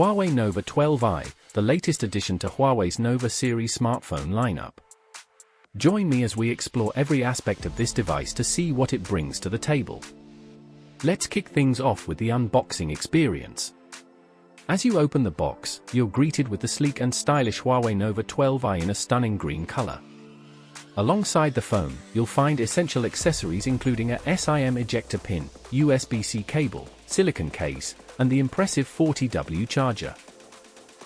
Huawei Nova 12i, the latest addition to Huawei's Nova series smartphone lineup. Join me as we explore every aspect of this device to see what it brings to the table. Let's kick things off with the unboxing experience. As you open the box, you're greeted with the sleek and stylish Huawei Nova 12i in a stunning green color. Alongside the phone, you'll find essential accessories including a SIM ejector pin, USB-C cable, silicone case, and the impressive 40W charger.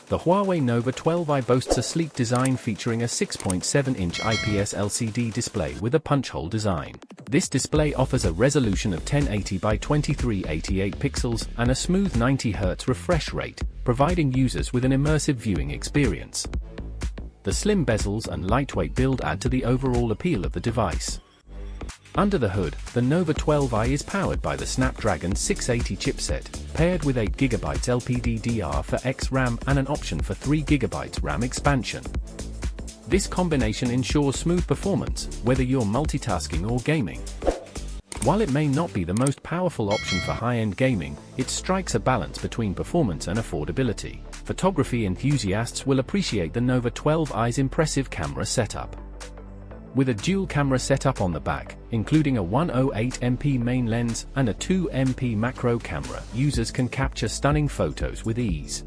The Huawei Nova 12i boasts a sleek design featuring a 6.7-inch IPS LCD display with a punch-hole design. This display offers a resolution of 1080 by 2388 pixels and a smooth 90 Hz refresh rate, providing users with an immersive viewing experience. The slim bezels and lightweight build add to the overall appeal of the device. Under the hood, the Nova 12i is powered by the Snapdragon 680 chipset, paired with 8GB LPDDR4X RAM and an option for 3GB RAM expansion. This combination ensures smooth performance, whether you're multitasking or gaming. While it may not be the most powerful option for high-end gaming, it strikes a balance between performance and affordability. Photography enthusiasts will appreciate the Nova 12i's impressive camera setup. With a dual camera setup on the back, including a 108MP main lens and a 2MP macro camera, users can capture stunning photos with ease.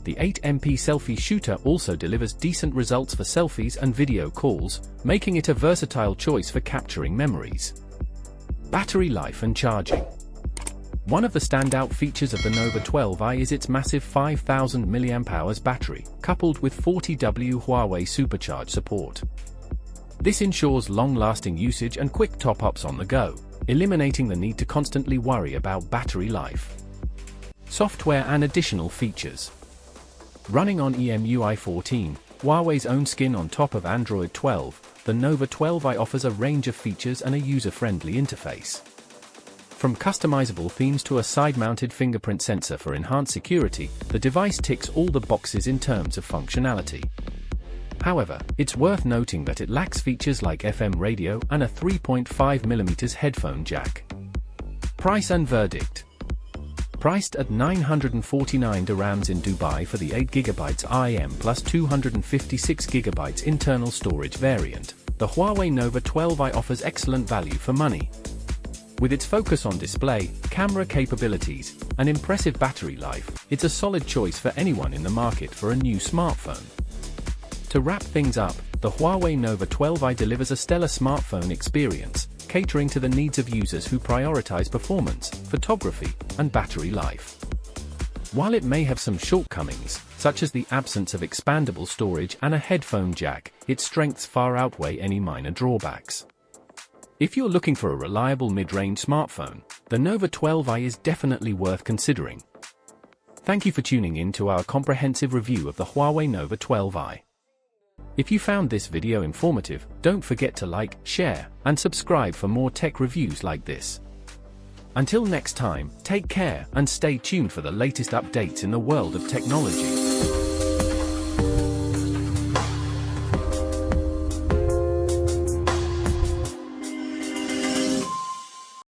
The 8MP selfie shooter also delivers decent results for selfies and video calls, making it a versatile choice for capturing memories. Battery life and charging. One of the standout features of the Nova 12i is its massive 5000 mAh battery, coupled with 40W Huawei Supercharge support. This ensures long-lasting usage and quick top-ups on the go, eliminating the need to constantly worry about battery life. Software and additional features. Running on EMUI 14, Huawei's own skin on top of Android 12, the Nova 12i offers a range of features and a user-friendly interface. From customizable themes to a side-mounted fingerprint sensor for enhanced security, the device ticks all the boxes in terms of functionality. However, it's worth noting that it lacks features like FM radio and a 3.5mm headphone jack. Price and verdict. Priced at 949 dirhams in Dubai for the 8GB IM plus 256GB internal storage variant, the Huawei Nova 12i offers excellent value for money. With its focus on display, camera capabilities, and impressive battery life, it's a solid choice for anyone in the market for a new smartphone. To wrap things up, the Huawei Nova 12i delivers a stellar smartphone experience, catering to the needs of users who prioritize performance, photography, and battery life. While it may have some shortcomings, such as the absence of expandable storage and a headphone jack, its strengths far outweigh any minor drawbacks. If you're looking for a reliable mid-range smartphone, the Nova 12i is definitely worth considering. Thank you for tuning in to our comprehensive review of the Huawei Nova 12i. If you found this video informative, don't forget to like, share, and subscribe for more tech reviews like this. Until next time, take care and stay tuned for the latest updates in the world of technology.